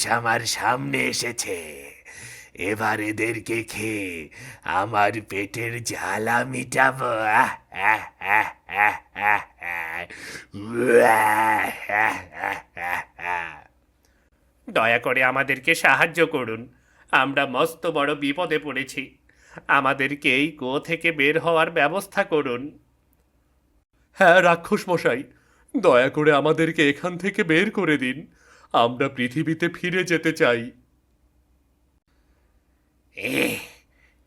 আমার সামনে এসেছে। এবার এদেরকে খেয়ে আমার পেটের জ্বালা মিটাবো। আহ, আহ, আহ, আহ, আহ, আহ। উয়াহ, আহ, আহ, আহ, আহ। দয়া করে আমাদেরকে সাহায্য করুন, আমরা মস্ত বড় বিপদে পড়েছি। আমাদেরকে এই কুয়ো থেকে বের হওয়ার ব্যবস্থা করুন। হ্যাঁ রাক্ষস মশাই, দয়া করে আমাদেরকে এখান থেকে বের করে দিন। আমরা পৃথিবীতে ফিরে যেতে চাই।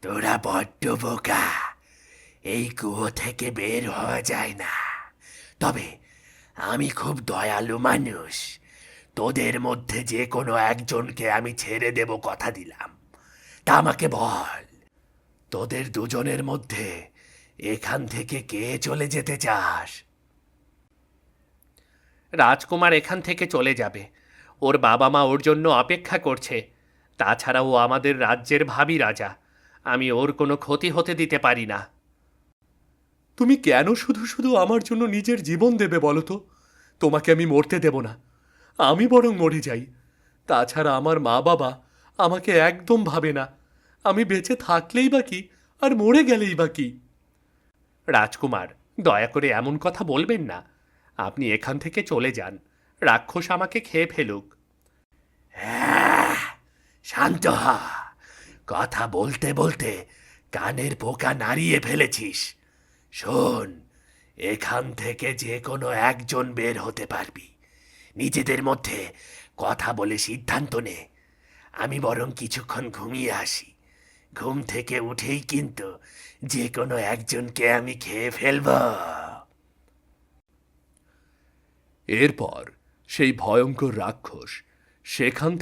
তোরা বড্ড বোকা। এই কুয়ো থেকে বের হওয়া যায় না। তবে আমি খুব দয়ালু মানুষ। তোদের মধ্যে যে কোনো একজনকে আমি ছেড়ে দেব, কথা দিলাম। তা আমাকে বল, তোদের দুজনের মধ্যে এখান থেকে কে চলে যেতে চাস? রাজকুমার এখান থেকে চলে যাবে। ওর বাবা মা ওর জন্য অপেক্ষা করছে। তাছাড়া ও আমাদের রাজ্যের ভাবী রাজা। আমি ওর কোনো ক্ষতি হতে দিতে পারি না। তুমি কেন শুধু শুধু আমার জন্য নিজের জীবন দেবে বলো তো? তোমাকে আমি মরতে দেব না। আমি বরং মরে যাই। তাছাড়া আমার মা বাবা আমাকে একদম ভাবে না। আমি বেঁচে থাকলেই বা কি, আর মরে গেলেই বা কি? রাজকুমার, দয়া করে এমন কথা বলবেন না। আপনি এখান থেকে চলে যান। রাক্ষস আমাকে খেয়ে ফেলুক। শান্ত হ। কথা বলতে বলতে কানের পোকা নাড়িয়ে ফেলেছিস। শোন, এখান থেকে যে কোনো একজন বের হতে পারবি। নিজেদের মধ্যে কথা বলে সিদ্ধান্ত নে। আমি বরং কিছুক্ষণ ঘুমিয়ে আসি। ঘুম থেকে উঠেই কিন্তু যে কোনো একজনকে আমি খেয়ে ফেলব। এরপর সেই ভয়ঙ্কর রাক্ষস সেখান